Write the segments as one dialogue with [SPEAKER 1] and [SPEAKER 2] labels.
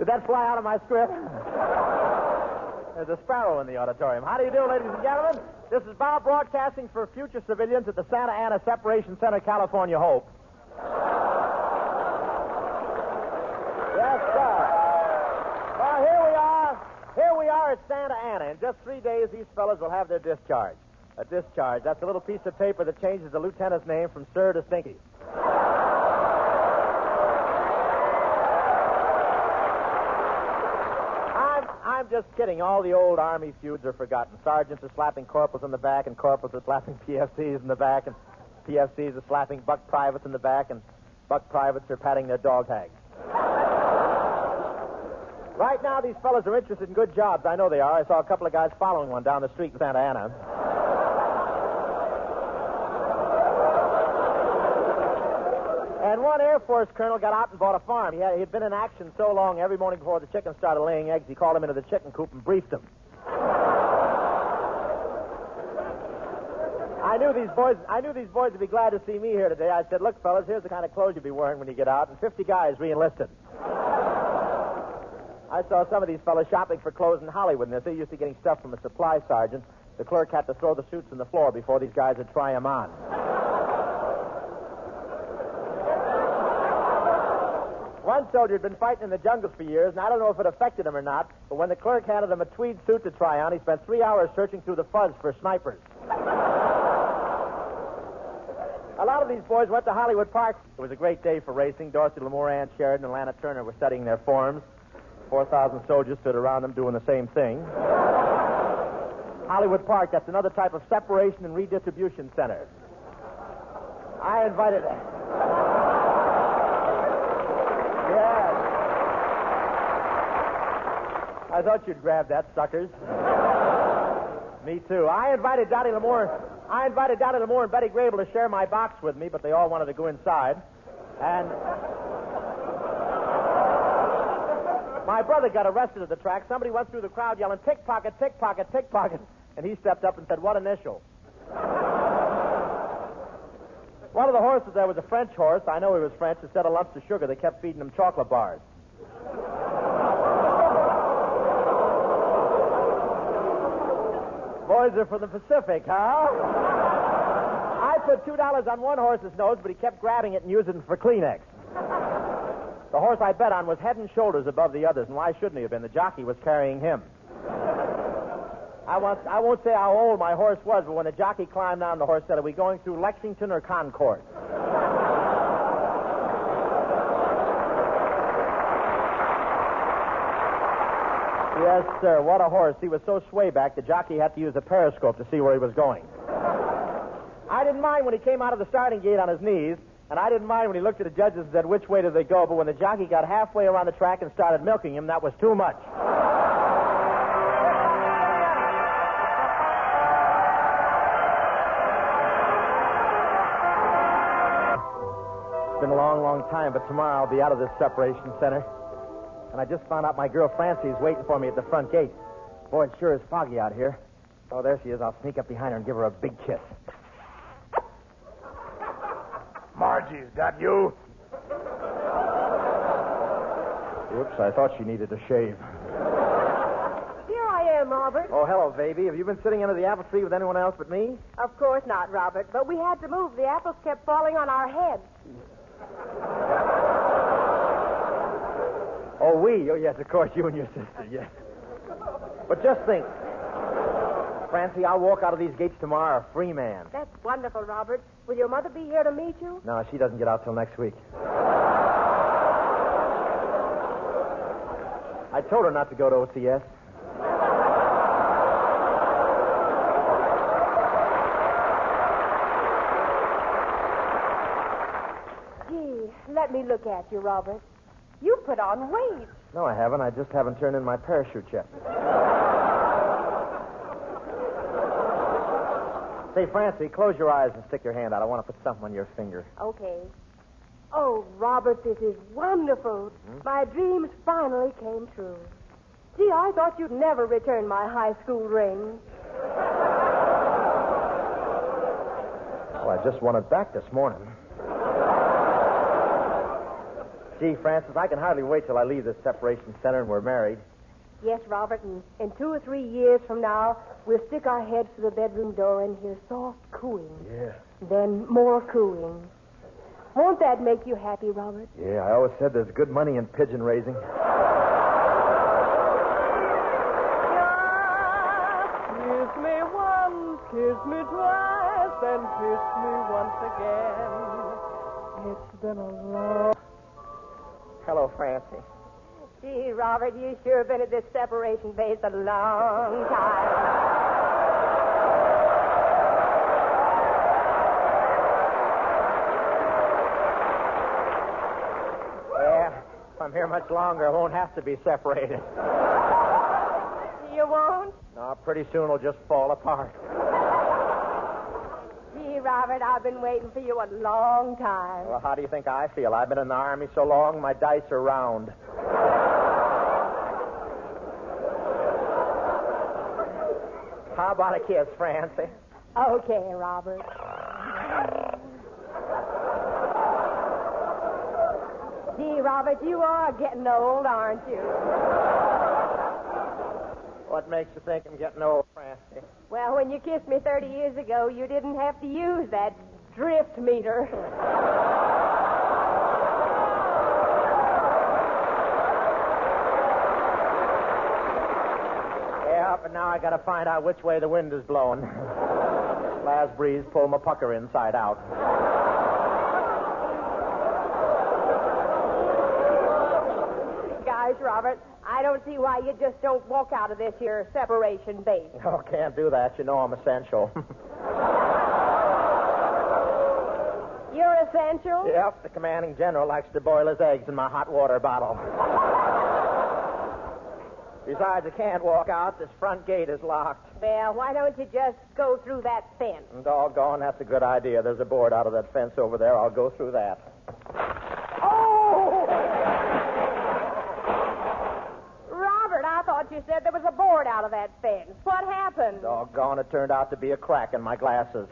[SPEAKER 1] Did that fly out of my script? There's a sparrow in the auditorium. How do you do, ladies and gentlemen? This is Bob broadcasting for future civilians at the Santa Ana Separation Center, California Hope. Yes, sir. Well, here we are at Santa Ana. In just 3 days, these fellas will have their discharge. A discharge. That's a little piece of paper that changes the lieutenant's name from Sir to Stinky. I'm just kidding. All the old Army feuds are forgotten. Sergeants are slapping corporals in the back, and corporals are slapping PFCs in the back, and PFCs are slapping buck privates in the back, and buck privates are patting their dog tags. Right now, these fellas are interested in good jobs. I know they are. I saw a couple of guys following one down the street in Santa Ana. And one Air Force colonel got out and bought a farm. He'd been in action so long, every morning before the chickens started laying eggs, he called them into the chicken coop and briefed them. I knew these boys would be glad to see me here today. I said, look, fellas, here's the kind of clothes you'll be wearing when you get out, and 50 guys re-enlisted. I saw some of these fellas shopping for clothes in Hollywood, and they're used to getting stuff from a supply sergeant. The clerk had to throw the suits on the floor before these guys would try them on. One soldier had been fighting in the jungles for years, and I don't know if it affected him or not, but when the clerk handed him a tweed suit to try on, he spent 3 hours searching through the fuzz for snipers. A lot of these boys went to Hollywood Park. It was a great day for racing. Dorsey L'Amour, Ann Sheridan, and Lana Turner were studying their forms. 4,000 soldiers stood around them doing the same thing. Hollywood Park, that's another type of separation and redistribution center. I invited... Yes. I thought you'd grab that, suckers. Me too. I invited Dottie L'Amour and Betty Grable to share my box with me, but they all wanted to go inside. And my brother got arrested at the track. Somebody went through the crowd yelling, pickpocket, pickpocket, pickpocket. And he stepped up and said, what initial? One of the horses there was a French horse. I know he was French. Instead of lumps of sugar, they kept feeding him chocolate bars. Boys are from the Pacific, huh? I put $2 on one horse's nose, but he kept grabbing it and using it for Kleenex. The horse I bet on was head and shoulders above the others, and why shouldn't he have been? The jockey was carrying him. I won't say how old my horse was, but when the jockey climbed down, the horse said, are we going through Lexington or Concord? Yes, sir. What a horse. He was so swayback, the jockey had to use a periscope to see where he was going. I didn't mind when he came out of the starting gate on his knees, and I didn't mind when he looked at the judges and said, which way do they go? But when the jockey got halfway around the track and started milking him, that was too much. It's been a long, long time, but tomorrow I'll be out of this separation center. And I just found out my girl Francie is waiting for me at the front gate. Boy, it sure is foggy out here. Oh, there she is. I'll sneak up behind her and give her a big kiss.
[SPEAKER 2] Margie's got you.
[SPEAKER 1] Oops, I thought she needed a shave.
[SPEAKER 3] Here I am, Robert.
[SPEAKER 1] Oh, hello, baby. Have you been sitting under the apple tree with anyone else but me?
[SPEAKER 3] Of course not, Robert, but we had to move. The apples kept falling on our heads.
[SPEAKER 1] Oh, we? Oh, yes, of course, you and your sister, yes. But just think, Francie, I'll walk out of these gates tomorrow a free man.
[SPEAKER 3] That's wonderful, Robert. Will your mother be here to meet you?
[SPEAKER 1] No, she doesn't get out till next week. I told her not to go to OCS.
[SPEAKER 3] Gee, let me look at you, Robert. You put on weight.
[SPEAKER 1] No, I haven't. I just haven't turned in my parachute yet. Say, Francie, close your eyes and stick your hand out. I want to put something on your finger.
[SPEAKER 3] Okay. Oh, Robert, this is wonderful. My dreams finally came true. Gee, I thought you'd never return my high school ring.
[SPEAKER 1] Well, I just won it back this morning. Gee, Francis, I can hardly wait till I leave this separation center and we're married.
[SPEAKER 3] Yes, Robert, and in 2 or 3 years from now, we'll stick our heads through the bedroom door and hear soft cooing.
[SPEAKER 2] Yeah.
[SPEAKER 3] Then more cooing. Won't that make you happy, Robert?
[SPEAKER 1] Yeah, I always said there's good money in pigeon raising.
[SPEAKER 4] Kiss me once, kiss me twice, then kiss me once again. It's been a long...
[SPEAKER 1] Hello, Francie.
[SPEAKER 3] Gee, Robert, you sure been at this separation base a long time.
[SPEAKER 1] Yeah, if I'm here much longer, I won't have to be separated.
[SPEAKER 3] You won't?
[SPEAKER 1] No, pretty soon it'll just fall apart.
[SPEAKER 3] Gee, Robert, I've been waiting for you a long time.
[SPEAKER 1] Well, how do you think I feel? I've been in the Army so long, my dice are round. How about a kiss, Francie?
[SPEAKER 3] Okay, Robert. Gee, Robert, you are getting old, aren't you?
[SPEAKER 1] What makes you think I'm getting old, Francie?
[SPEAKER 3] Well, when you kissed me 30 years ago, you didn't have to use that drift meter.
[SPEAKER 1] Yeah, but now I gotta find out which way the wind is blowing. Last breeze pulled my pucker inside out.
[SPEAKER 3] Gosh, Robert, I don't see why you just don't walk out of this here separation base.
[SPEAKER 1] Oh, can't do that. You know I'm essential.
[SPEAKER 3] You're essential?
[SPEAKER 1] Yep, the commanding general likes to boil his eggs in my hot water bottle. Besides, I can't walk out. This front gate is locked.
[SPEAKER 3] Well, why don't you just go through that fence?
[SPEAKER 1] Doggone, that's a good idea. There's a board out of that fence over there. I'll go through that.
[SPEAKER 3] Robert, I thought you said there was a board out of that fence. What happened?
[SPEAKER 1] Doggone, it turned out to be a crack in my glasses.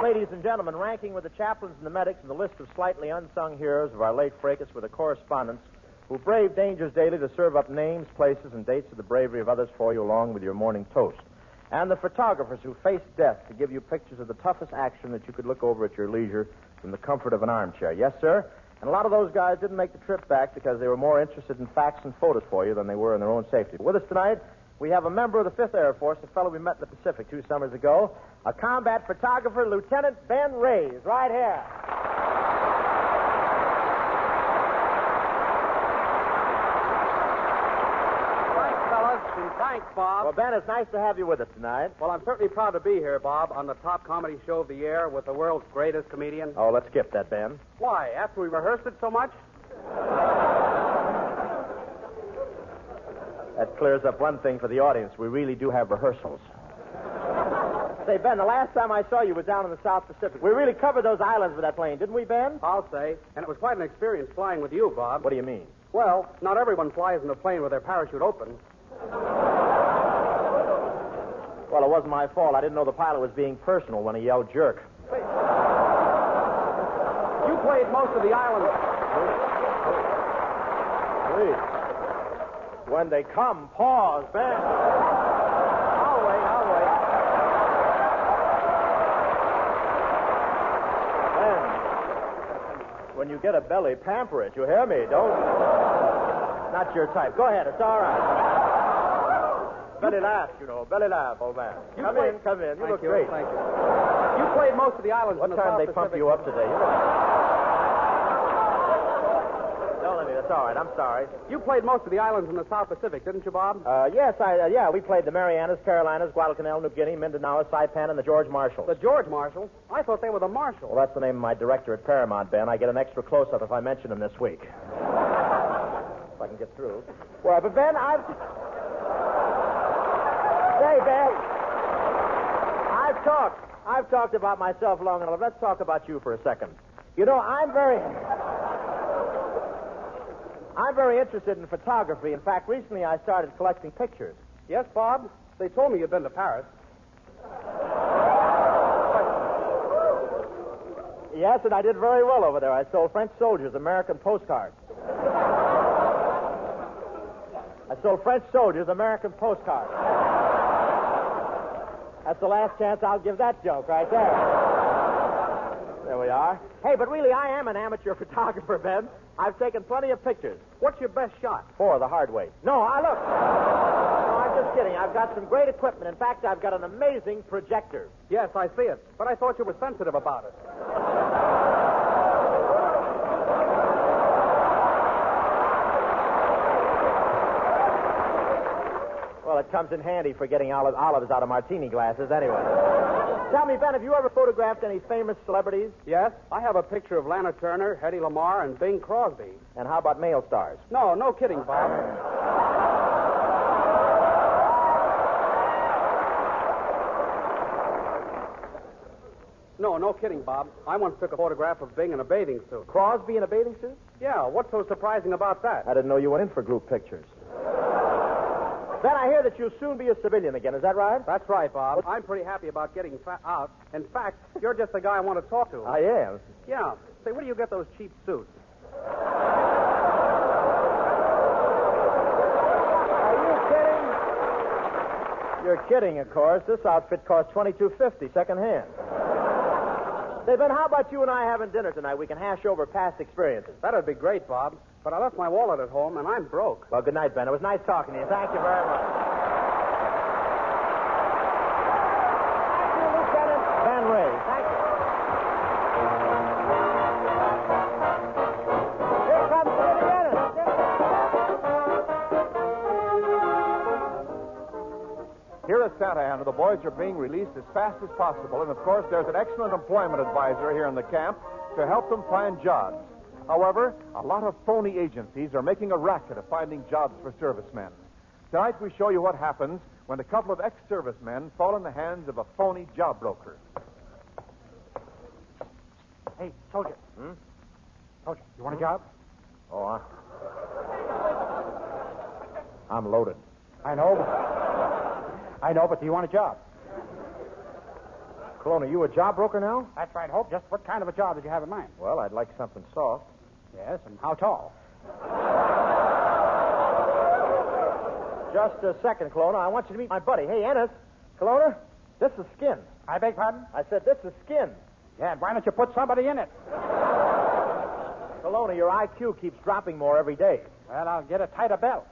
[SPEAKER 1] Ladies and gentlemen, ranking with the chaplains and the medics in the list of slightly unsung heroes of our late fracas were the correspondents who braved dangers daily to serve up names, places, and dates of the bravery of others for you along with your morning toast. And the photographers who faced death to give you pictures of the toughest action that you could look over at your leisure from the comfort of an armchair. Yes, sir? And a lot of those guys didn't make the trip back because they were more interested in facts and photos for you than they were in their own safety. With us tonight, we have a member of the 5th Air Force, a fellow we met in the Pacific 2 summers ago, a combat photographer, Lieutenant Ben Reyes, right here.
[SPEAKER 5] Thanks, fellas, and thanks, Bob.
[SPEAKER 1] Well, Ben, it's nice to have you with us tonight.
[SPEAKER 5] Well, I'm certainly proud to be here, Bob, on the top comedy show of the year with the world's greatest comedian.
[SPEAKER 1] Oh, let's skip that, Ben.
[SPEAKER 5] Why? After we rehearsed it so much?
[SPEAKER 1] That clears up one thing for the audience. We really do have rehearsals. Say, Ben, the last time I saw you was down in the South Pacific. We really covered those islands with that plane, didn't we, Ben?
[SPEAKER 5] I'll say. And it was quite an experience flying with you, Bob.
[SPEAKER 1] What do you mean?
[SPEAKER 5] Well, not everyone flies in a plane with their parachute open.
[SPEAKER 1] Well, it wasn't my fault. I didn't know the pilot was being personal when he yelled jerk.
[SPEAKER 5] You played most of the islands.
[SPEAKER 1] Please. When they come, pause, Ben. I'll wait. Ben, when you get a belly, pamper it. You hear me? Don't. Not your type. Go ahead. It's all right. Belly laugh, you know. Belly laugh, old man. Come in. You look great.
[SPEAKER 5] Thank you. You played most of the islands
[SPEAKER 1] What
[SPEAKER 5] in the
[SPEAKER 1] time
[SPEAKER 5] South
[SPEAKER 1] they pump
[SPEAKER 5] Pacific.
[SPEAKER 1] you up today? Don't let me. That's all right. I'm sorry.
[SPEAKER 5] You played most of the islands in the South Pacific, didn't you, Bob?
[SPEAKER 1] Yes, we played the Marianas, Carolinas, Guadalcanal, New Guinea, Mindanao, Saipan, and the George Marshalls.
[SPEAKER 5] The George Marshalls? I thought they were the Marshalls.
[SPEAKER 1] Well, that's the name of my director at Paramount, Ben. I get an extra close-up if I mention him this week. If I can get through. Well, but Ben, Say, Ben, I've talked about myself long enough. Let's talk about you for a second. You know, I'm very interested in photography. In fact, recently I started collecting pictures.
[SPEAKER 5] Yes, Bob? They told me you'd been to Paris.
[SPEAKER 1] Yes, and I did very well over there. I sold French soldiers American postcards. That's the last chance I'll give that joke right there. There we are. Hey, but really, I am an amateur photographer, Ben. I've taken plenty of pictures.
[SPEAKER 5] What's your best shot?
[SPEAKER 1] 4 the hard way. No, look. No, I'm just kidding. I've got some great equipment. In fact, I've got an amazing projector.
[SPEAKER 5] Yes, I see it. But I thought you were sensitive about it.
[SPEAKER 1] Well, it comes in handy for getting olives out of martini glasses anyway. Tell me, Ben, have you ever photographed any famous celebrities?
[SPEAKER 5] Yes, I have a picture of Lana Turner, Hedy Lamarr, and Bing Crosby.
[SPEAKER 1] And how about male stars?
[SPEAKER 5] No kidding, Bob. No kidding, Bob. I once took a photograph of Bing in a bathing suit.
[SPEAKER 1] Crosby in a bathing suit?
[SPEAKER 5] Yeah, what's so surprising about that?
[SPEAKER 1] I didn't know you went in for group pictures. Ben, I hear that you'll soon be a civilian again. Is that right?
[SPEAKER 5] That's right, Bob. I'm pretty happy about getting out. In fact, you're just the guy I want to talk to.
[SPEAKER 1] I am.
[SPEAKER 5] Yeah. Say, where do you get those cheap suits?
[SPEAKER 1] Are you kidding? You're kidding, of course. This outfit costs $22.50 secondhand. Say, Ben, how about you and I having dinner tonight? We can hash over past experiences.
[SPEAKER 5] That'd be great, Bob. But I left my wallet at home, and I'm broke.
[SPEAKER 1] Well, good night, Ben. It was nice talking to you. Thank you very much. Thank you, Lieutenant Van Ray. Thank you. Here comes Kitty Bennett.
[SPEAKER 6] Here at Santa Ana, the boys are being released as fast as possible, and of course, there's an excellent employment advisor here in the camp to help them find jobs. However, a lot of phony agencies are making a racket of finding jobs for servicemen. Tonight, we show you what happens when a couple of ex-servicemen fall in the hands of a phony job broker.
[SPEAKER 7] Hey, soldier. Soldier, you want a job?
[SPEAKER 1] Oh, I'm loaded.
[SPEAKER 7] I know, but do you want a job?
[SPEAKER 1] Cologne, are you a job broker now?
[SPEAKER 7] That's right, Hope. Just what kind of a job did you have in mind?
[SPEAKER 1] Well, I'd like something soft.
[SPEAKER 7] Yes, and how tall?
[SPEAKER 1] Just a second, Kelowna. I want you to meet my buddy. Hey, Ennis. Kelowna, this is Skin.
[SPEAKER 7] I beg pardon?
[SPEAKER 1] I said this is Skin.
[SPEAKER 7] Yeah, and why don't you put somebody in it?
[SPEAKER 1] Kelowna, your IQ keeps dropping more every day.
[SPEAKER 7] Well, I'll get a tighter belt.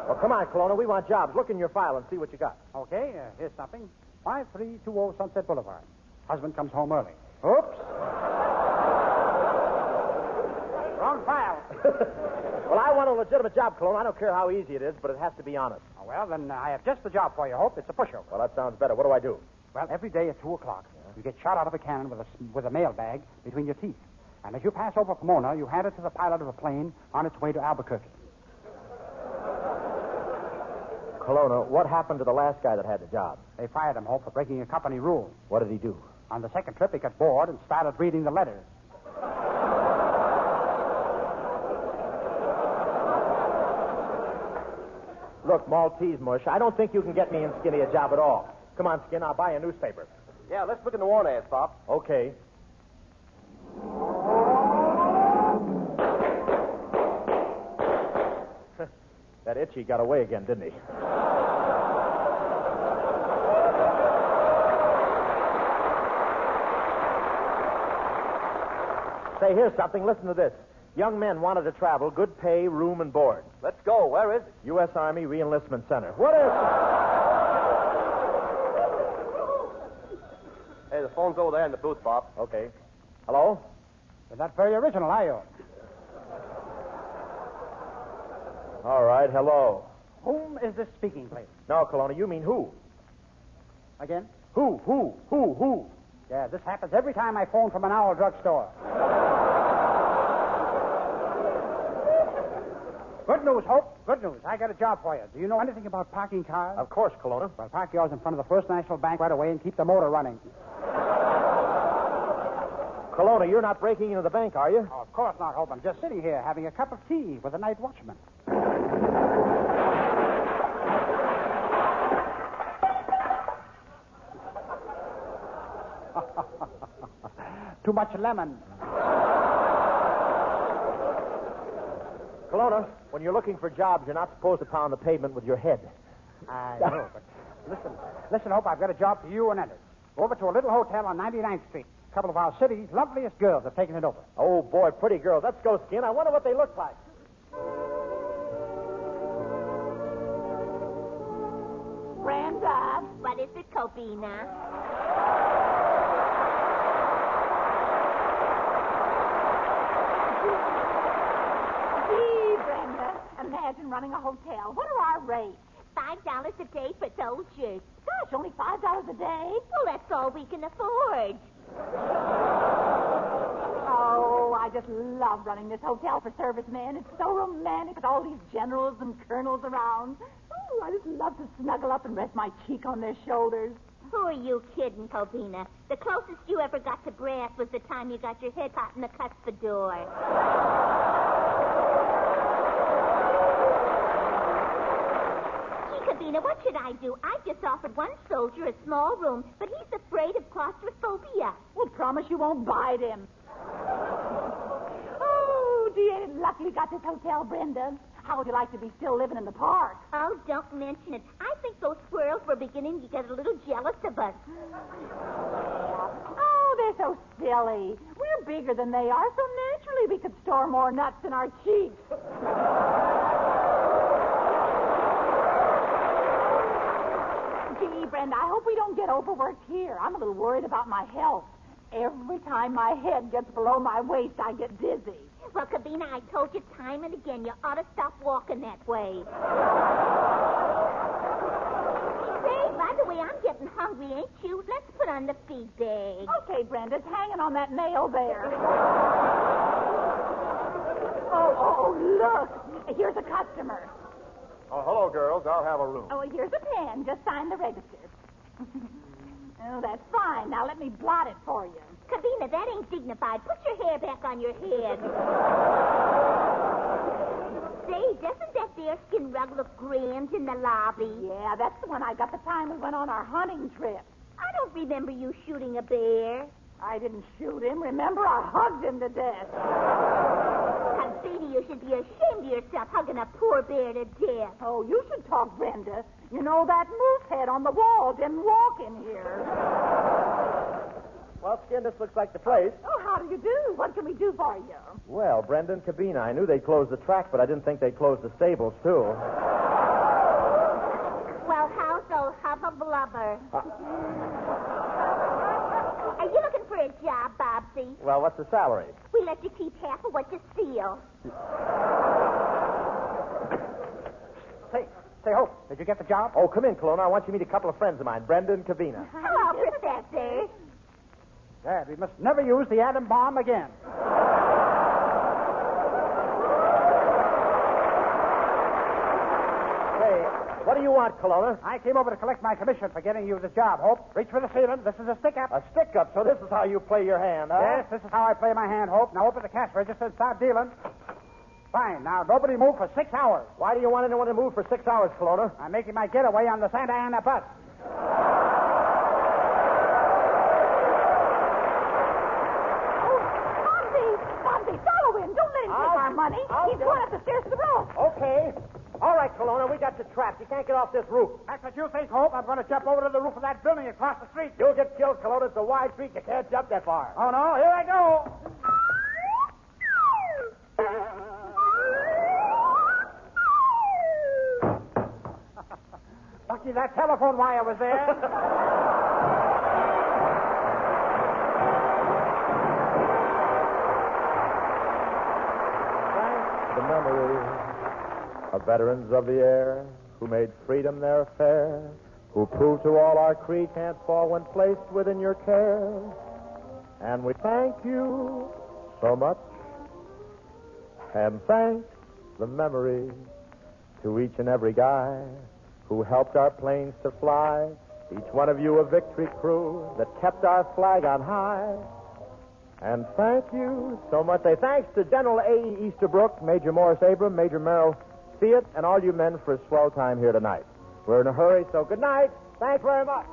[SPEAKER 1] Well, come on, Kelowna. We want jobs. Look in your file and see what you got.
[SPEAKER 7] Okay, here's something. 5320 Sunset Boulevard. Husband comes home early.
[SPEAKER 1] Oops.
[SPEAKER 7] Wrong file.
[SPEAKER 1] Well, I want a legitimate job, Kelowna. I don't care how easy it is, but it has to be honest.
[SPEAKER 7] Oh, well, then I have just the job for you, Hope. It's a pushover.
[SPEAKER 1] Well, that sounds better. What do I do?
[SPEAKER 7] Well, every day at 2 o'clock, you get shot out of a cannon with a mail bag between your teeth. And as you pass over Pomona, you hand it to the pilot of a plane on its way to Albuquerque.
[SPEAKER 1] Kelowna, what happened to the last guy that had the job?
[SPEAKER 7] They fired him, Hope, for breaking a company rule.
[SPEAKER 1] What did he do?
[SPEAKER 7] On the second trip, he got bored and started reading the letters.
[SPEAKER 1] Look, Maltese mush, I don't think you can get me and Skinny a job at all. Come on, Skin, I'll buy you a newspaper.
[SPEAKER 5] Yeah, let's look in the want ads, Bob.
[SPEAKER 1] Okay. That Itchy got away again, didn't he? Say, here's something. Listen to this. Young men wanted to travel, good pay, room, and board.
[SPEAKER 5] Let's go. Where is it?
[SPEAKER 1] U.S. Army Re-Enlistment Center. What is it?
[SPEAKER 5] Hey, the phone's over there in the booth, Bob.
[SPEAKER 1] Okay. Hello?
[SPEAKER 7] You're not very original, are you?
[SPEAKER 1] All right, hello.
[SPEAKER 7] Whom is this speaking, please?
[SPEAKER 1] No, Kelowna, you mean who?
[SPEAKER 7] Again?
[SPEAKER 1] Who?
[SPEAKER 7] Yeah, this happens every time I phone from an owl drugstore. Good news, Hope. Good news. I got a job for you. Do you know anything about parking cars?
[SPEAKER 1] Of course, Kelowna.
[SPEAKER 7] Well, park yours in front of the First National Bank right away and keep the motor running.
[SPEAKER 1] Kelowna, you're not breaking into the bank, are you?
[SPEAKER 7] Oh, of course not, Hope. I'm just sitting here having a cup of tea with the night watchman. Too much lemon.
[SPEAKER 1] Kelowna, when you're looking for jobs, you're not supposed to pound the pavement with your head.
[SPEAKER 7] I know, but listen, Hope, I've got a job for you and Ellis. Go over to a little hotel on 99th Street. A couple of our city's loveliest girls have taken it over.
[SPEAKER 1] Oh, boy, pretty girls. Let's go, Skin. I wonder what they look like.
[SPEAKER 8] Brenda, what is it, Cobina? Gee, Brenda, imagine running a hotel. What are our rates? $5 a day for soldiers. Gosh, only $5 a day? Well, that's all we can afford. Oh, I just love running this hotel for servicemen. It's so romantic with all these generals and colonels around. Oh, I just love to snuggle up and rest my cheek on their shoulders. Who are you kidding, Cobina? The closest you ever got to brass was the time you got your head caught in the cuspidor. Cobina, what should I do? I just offered one soldier a small room, but he's afraid of claustrophobia. Well, promise you won't bite him. Oh, gee, ain't it lucky we got this hotel, Brenda? How would you like to be still living in the park? Oh, don't mention it. I think those squirrels were beginning to get a little jealous of us. Oh, they're so silly. We're bigger than they are, so naturally we could store more nuts in our cheeks. Gee, Brenda, I hope we don't get overworked here. I'm a little worried about my health. Every time my head gets below my waist, I get dizzy. Well, Cabina, I told you time and again, you ought to stop walking that way. Say, by the way, I'm getting hungry, ain't you? Let's put on the feed bag. Okay, Brenda, it's hanging on that nail there. Oh, look. Here's a customer.
[SPEAKER 6] Oh, hello, girls. I'll have a room.
[SPEAKER 8] Oh, here's a pen. Just sign the register. Oh, that's fine. Now let me blot it for you. Cabina, that ain't dignified. Put your hair back on your head. Say, doesn't that bearskin rug look grand in the lobby? Yeah, that's the one I got the time we went on our hunting trip. I don't remember you shooting a bear. I didn't shoot him. Remember, I hugged him to death. Cabina, you should be ashamed of yourself hugging a poor bear to death. Oh, you should talk, Brenda. You know that moose head on the wall didn't walk in here.
[SPEAKER 1] Well, Skin, this looks like the place.
[SPEAKER 8] Oh, how do you do? What can we do for you?
[SPEAKER 1] Well, Brendan, Cabina, I knew they'd close the track, but I didn't think they'd close the stables, too.
[SPEAKER 8] Well, how's old Hubba Blubber? Are you looking for a job, Bobsy?
[SPEAKER 1] Well, what's the salary?
[SPEAKER 8] We let you keep half of what you steal.
[SPEAKER 7] Say, Hope, did you get the job?
[SPEAKER 1] Oh, come in, Kelowna. I want you to meet a couple of friends of mine, Brendan and Cabina.
[SPEAKER 8] Hello, Professor.
[SPEAKER 7] Dad, we must never use the atom bomb again.
[SPEAKER 1] Hey, what do you want, Kelowna?
[SPEAKER 7] I came over to collect my commission for getting you this job, Hope. Reach for the ceiling. This is a stick-up.
[SPEAKER 1] A stick-up, so this is how you play your hand, huh?
[SPEAKER 7] Yes, this is how I play my hand, Hope. Now open the cash register and start dealing. Fine. Now, nobody move for 6 hours.
[SPEAKER 1] Why do you want anyone to move for 6 hours, Kelowna?
[SPEAKER 7] I'm making my getaway on the Santa Ana bus.
[SPEAKER 8] Bobsy, follow him. Don't let him take our money. He's going up the stairs to the roof.
[SPEAKER 1] Okay. All right, Kelowna, we got you trapped. You can't get off this roof.
[SPEAKER 7] That's what you think, Hope. I'm going to jump over to the roof of that building across the street.
[SPEAKER 1] You'll get killed, Kelowna. It's a wide street. You can't jump that far.
[SPEAKER 7] Oh, no. Here I go. Lucky that telephone wire was there.
[SPEAKER 1] veterans of the air who made freedom their affair, who proved to all our creed can't fall when placed within your care. And we thank you so much, and thanks the memory to each and every guy who helped our planes to fly, each one of you a victory crew that kept our flag on high. And thank you so much. Say thanks to General A.E. Easterbrook, Major Morris Abram, Major Merrill Fiat, and all you men for a swell time here tonight. We're in a hurry, so good night. Thanks very much.